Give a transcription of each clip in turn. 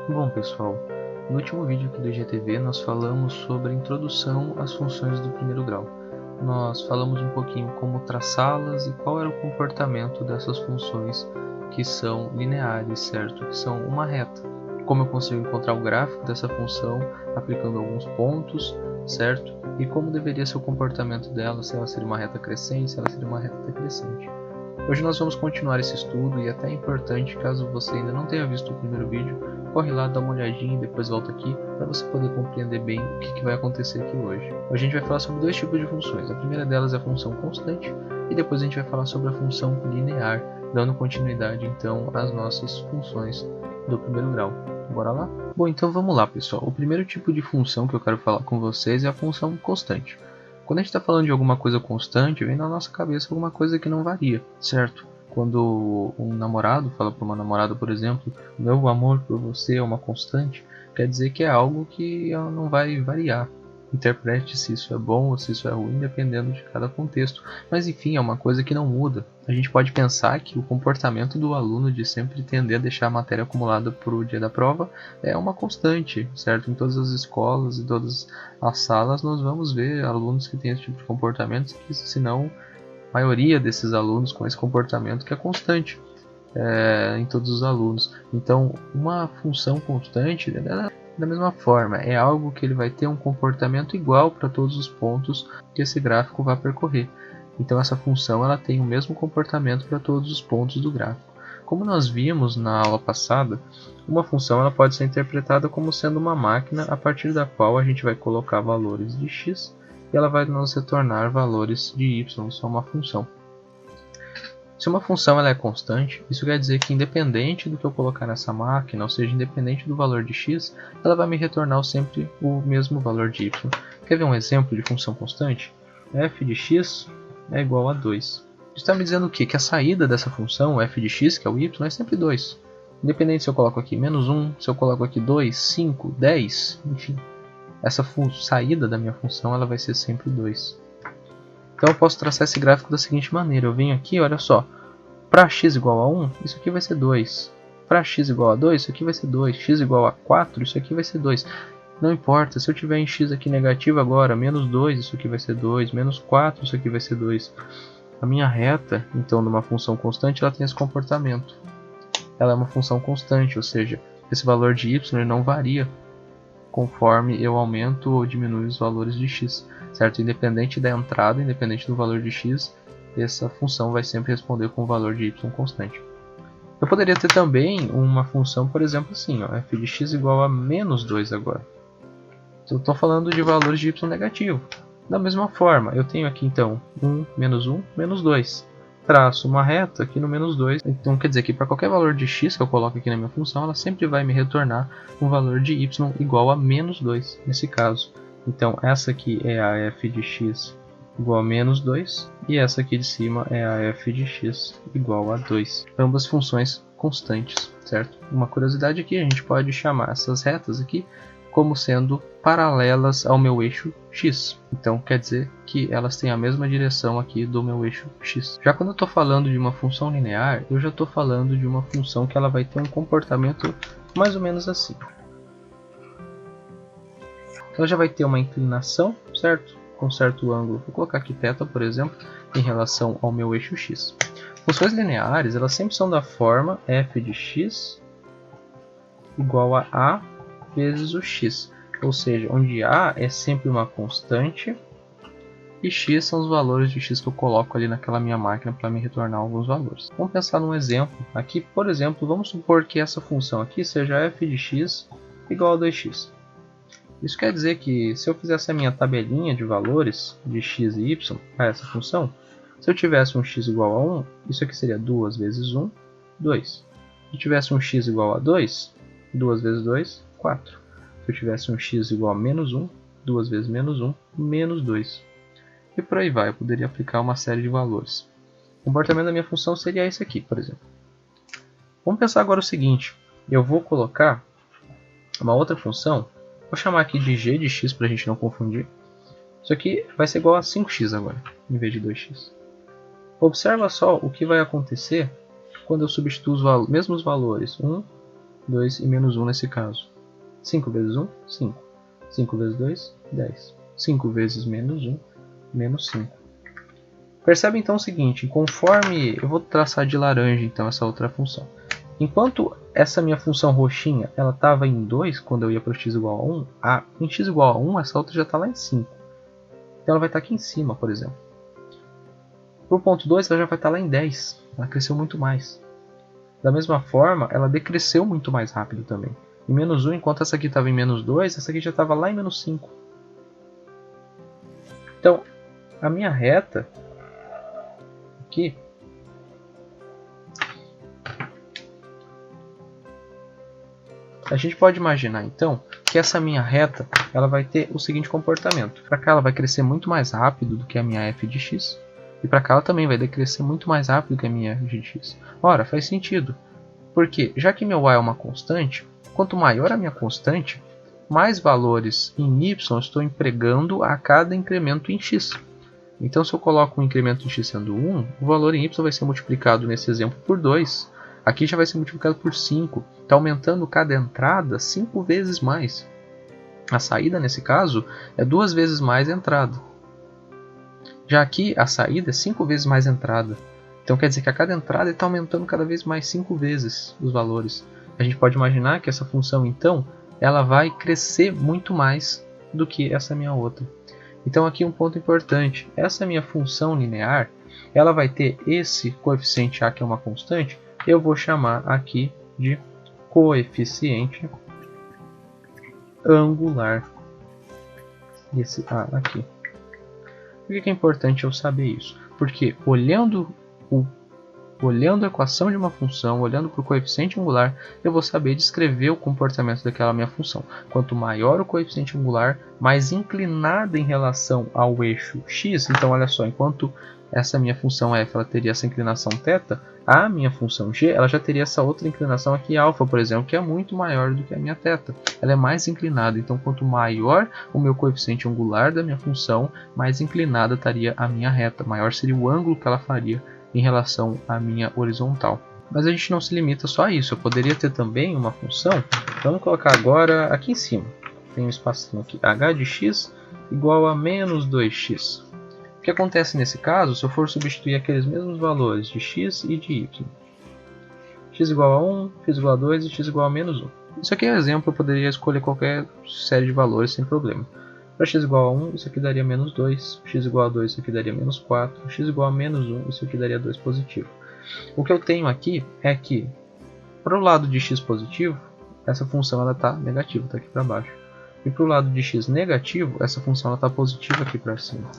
Bom pessoal, no último vídeo aqui do IGTV nós falamos sobre a introdução às funções do primeiro grau. Nós falamos um pouquinho como traçá-las e qual era o comportamento dessas funções que são lineares, certo? Que são uma reta. Como eu consigo encontrar o gráfico dessa função aplicando alguns pontos, certo? E como deveria ser o comportamento dela, se ela seria uma reta crescente, se ela seria uma reta decrescente. Hoje nós vamos continuar esse estudo e é até importante, caso você ainda não tenha visto o primeiro vídeo, corre lá, dá uma olhadinha e depois volta aqui para você poder compreender bem o que vai acontecer aqui hoje. Hoje a gente vai falar sobre dois tipos de funções. A primeira delas é a função constante e depois a gente vai falar sobre a função linear, dando continuidade então às nossas funções do primeiro grau. Bora lá? Bom, então vamos lá pessoal. O primeiro tipo de função que eu quero falar com vocês é a função constante. Quando a gente está falando de alguma coisa constante, vem na nossa cabeça alguma coisa que não varia, certo? Quando um namorado fala para uma namorada, por exemplo, meu amor por você é uma constante, quer dizer que é algo que não vai variar. Interprete se isso é bom ou se isso é ruim, dependendo de cada contexto. Mas enfim, é uma coisa que não muda. A gente pode pensar que o comportamento do aluno de sempre tender a deixar a matéria acumulada para o dia da prova é uma constante, certo? Em todas as escolas e todas as salas nós vamos ver alunos que têm esse tipo de comportamento, que se não a maioria desses alunos com esse comportamento que é constante em todos os alunos. Então, uma função constante, da mesma forma, é algo que ele vai ter um comportamento igual para todos os pontos que esse gráfico vai percorrer. Então, essa função ela tem o mesmo comportamento para todos os pontos do gráfico. Como nós vimos na aula passada, uma função ela pode ser interpretada como sendo uma máquina a partir da qual a gente vai colocar valores de x e ela vai nos retornar valores de y, isso é uma função. Se uma função ela é constante, isso quer dizer que independente do que eu colocar nessa máquina, ou seja, independente do valor de x, ela vai me retornar sempre o mesmo valor de y. Quer ver um exemplo de função constante? F de x é igual a 2. Isso está me dizendo o quê? Que a saída dessa função, f de x, que é o y, é sempre 2. Independente se eu coloco aqui menos 1, se eu coloco aqui 2, 5, 10, enfim. Essa saída da minha função ela vai ser sempre 2. Então eu posso traçar esse gráfico da seguinte maneira. Eu venho aqui, olha só. Para x igual a 1, isso aqui vai ser 2. Para x igual a 2, isso aqui vai ser 2. X igual a 4, isso aqui vai ser 2. Não importa, se eu tiver em x aqui negativo agora, menos 2, isso aqui vai ser 2. Menos 4, isso aqui vai ser 2. A minha reta, então, de uma função constante, ela tem esse comportamento. Ela é uma função constante, ou seja, esse valor de y ele não varia conforme eu aumento ou diminuo os valores de x, certo? Independente da entrada, independente do valor de x, essa função vai sempre responder com o valor de y constante. Eu poderia ter também uma função, por exemplo, assim, ó, f de x igual a menos 2 agora. Eu estou falando de valores de y negativo. Da mesma forma, eu tenho aqui então 1, menos 2. Traço uma reta aqui no menos 2. Então quer dizer que para qualquer valor de x que eu coloco aqui na minha função, ela sempre vai me retornar um valor de y igual a menos 2, nesse caso. Então essa aqui é a f de x igual a menos 2 e essa aqui de cima é a f de x igual a 2. Ambas funções constantes, certo? Uma curiosidade aqui, a gente pode chamar essas retas aqui como sendo paralelas ao meu eixo x. Então quer dizer que elas têm a mesma direção aqui do meu eixo x. Já quando eu estou falando de uma função linear, eu já estou falando de uma função que ela vai ter um comportamento mais ou menos assim. Ela já vai ter uma inclinação, certo? Com certo ângulo. Vou colocar aqui θ, por exemplo, em relação ao meu eixo x. Funções lineares, elas sempre são da forma f de x igual a vezes o x, ou seja, onde a é sempre uma constante e x são os valores de x que eu coloco ali naquela minha máquina para me retornar alguns valores. Vamos pensar num exemplo. Aqui, por exemplo, vamos supor que essa função aqui seja f de x igual a 2x. Isso quer dizer que se eu fizesse a minha tabelinha de valores de x e y para essa função, se eu tivesse um x igual a 1, isso aqui seria 2 vezes 1, 2. Se eu tivesse um x igual a 2, 2 vezes 2, 4. Se eu tivesse um x igual a menos 1, 2 vezes menos 1, menos 2. E por aí vai, eu poderia aplicar uma série de valores. O comportamento da minha função seria esse aqui, por exemplo. Vamos pensar agora o seguinte, eu vou colocar uma outra função, vou chamar aqui de g de x para a gente não confundir. Isso aqui vai ser igual a 5x agora, em vez de 2x. Observa só o que vai acontecer quando eu substituo os mesmos valores, 1 2 e menos 1 nesse caso. 5 vezes 1, 5. 5 vezes 2, 10. 5 vezes menos 1, menos 5. Percebe então o seguinte, conforme eu vou traçar de laranja então essa outra função. Enquanto essa minha função roxinha ela estava em 2 quando eu ia para o x igual a 1, em x igual a 1 essa outra já está lá em 5. Então ela vai estar aqui em cima, por exemplo. Para o ponto 2 ela já vai estar lá em 10, ela cresceu muito mais. Da mesma forma, ela decresceu muito mais rápido também. Em menos 1, enquanto essa aqui estava em menos 2, essa aqui já estava lá em menos 5. Então, a minha reta aqui a gente pode imaginar então que essa minha reta ela vai ter o seguinte comportamento. Para cá ela vai crescer muito mais rápido do que a minha f de x. E para cá ela também vai decrescer muito mais rápido que a minha f de x. Ora, faz sentido. Porque já que meu a é uma constante, quanto maior a minha constante, mais valores em y eu estou empregando a cada incremento em x. Então se eu coloco um incremento em x sendo 1, o valor em y vai ser multiplicado nesse exemplo por 2. Aqui já vai ser multiplicado por 5. Está aumentando cada entrada 5 vezes mais. A saída, nesse caso, é 2 vezes mais entrada. Já aqui, a saída é 5 vezes mais entrada. Então quer dizer que a cada entrada está aumentando cada vez mais 5 vezes os valores. A gente pode imaginar que essa função, então, ela vai crescer muito mais do que essa minha outra. Então aqui um ponto importante. Essa minha função linear, ela vai ter esse coeficiente a, que é uma constante, eu vou chamar aqui de coeficiente angular. Esse a aqui. Por que é importante eu saber isso? Porque olhando a equação de uma função, olhando para o coeficiente angular, eu vou saber descrever o comportamento daquela minha função. Quanto maior o coeficiente angular, mais inclinada em relação ao eixo x. Então, olha só, enquanto essa minha função f ela teria essa inclinação θ, a minha função g ela já teria essa outra inclinação aqui, α, por exemplo, que é muito maior do que a minha θ. Ela é mais inclinada, então quanto maior o meu coeficiente angular da minha função, mais inclinada estaria a minha reta, maior seria o ângulo que ela faria em relação à minha horizontal. Mas a gente não se limita só a isso, eu poderia ter também uma função, vamos colocar agora aqui em cima, tem um espacinho aqui, h de x igual a menos 2x. O que acontece nesse caso, se eu for substituir aqueles mesmos valores de x e de y? X igual a 1, x igual a 2 e x igual a menos 1. Isso aqui é um exemplo, eu poderia escolher qualquer série de valores sem problema. Para x igual a 1, isso aqui daria menos 2, x igual a 2, isso aqui daria menos 4, x igual a menos 1, isso aqui daria 2 positivo. O que eu tenho aqui é que, para o lado de x positivo, essa função está negativa, está aqui para baixo. E para o lado de x negativo, essa função está positiva aqui para cima.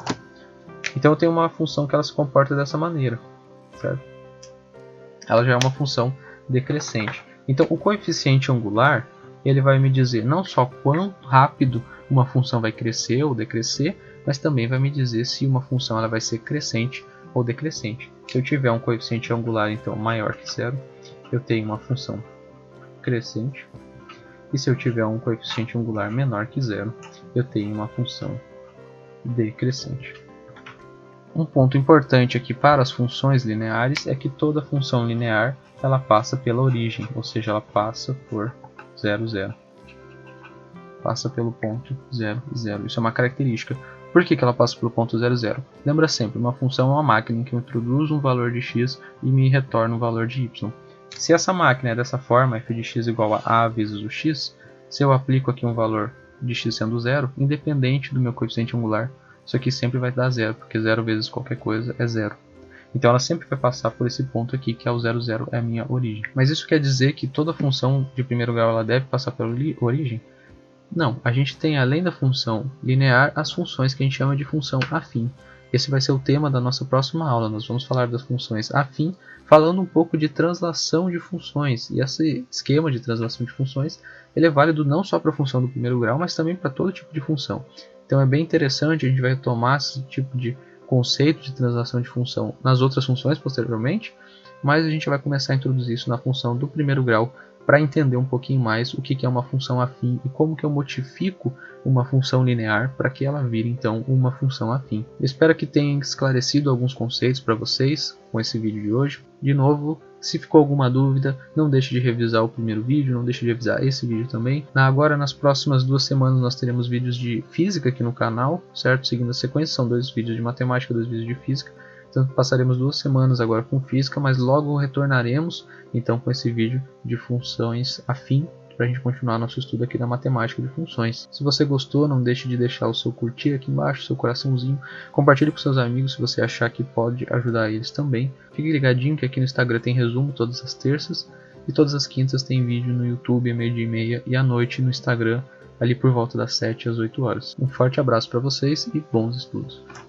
Então eu tenho uma função que ela se comporta dessa maneira, certo? Ela já é uma função decrescente. Então o coeficiente angular, ele vai me dizer não só quão rápido uma função vai crescer ou decrescer, mas também vai me dizer se uma função ela vai ser crescente ou decrescente. Se eu tiver um coeficiente angular então maior que zero, eu tenho uma função crescente. E se eu tiver um coeficiente angular menor que zero, eu tenho uma função decrescente. Um ponto importante aqui para as funções lineares é que toda função linear ela passa pela origem, ou seja, ela passa por 0, 0. Passa pelo ponto 0, 0. Isso é uma característica. Por que ela passa pelo ponto 0, 0? Lembra sempre, uma função é uma máquina em que eu introduzo um valor de x e me retorna um valor de y. Se essa máquina é dessa forma, f de x igual a vezes o x, se eu aplico aqui um valor de x sendo 0, independente do meu coeficiente angular, isso aqui sempre vai dar 0, porque 0 vezes qualquer coisa é 0. Então ela sempre vai passar por esse ponto aqui, que é o 0, 0, é a minha origem. Mas isso quer dizer que toda função de primeiro grau ela deve passar pela origem? Não, a gente tem além da função linear, as funções que a gente chama de função afim. Esse vai ser o tema da nossa próxima aula, nós vamos falar das funções afim, falando um pouco de translação de funções. E esse esquema de translação de funções ele é válido não só para a função do primeiro grau, mas também para todo tipo de função. Então é bem interessante, a gente vai retomar esse tipo de conceito de translação de função nas outras funções posteriormente, mas a gente vai começar a introduzir isso na função do primeiro grau para entender um pouquinho mais o que é uma função afim e como que eu modifico uma função linear para que ela vire então uma função afim. Espero que tenha esclarecido alguns conceitos para vocês com esse vídeo de hoje. De novo, se ficou alguma dúvida, não deixe de revisar o primeiro vídeo, não deixe de revisar esse vídeo também. Agora, nas próximas 2 semanas, nós teremos vídeos de física aqui no canal, certo? Seguindo a sequência, são 2 vídeos de matemática, 2 vídeos de física. Então passaremos 2 semanas agora com física, mas logo retornaremos então com esse vídeo de funções afim, para a gente continuar nosso estudo aqui da matemática de funções. Se você gostou, não deixe de deixar o seu curtir aqui embaixo, seu coraçãozinho. Compartilhe com seus amigos se você achar que pode ajudar eles também. Fique ligadinho que aqui no Instagram tem resumo todas as terças e todas as quintas tem vídeo no YouTube, meio-dia e meia, e à noite no Instagram, ali por volta das 7 às 8 horas. Um forte abraço para vocês e bons estudos!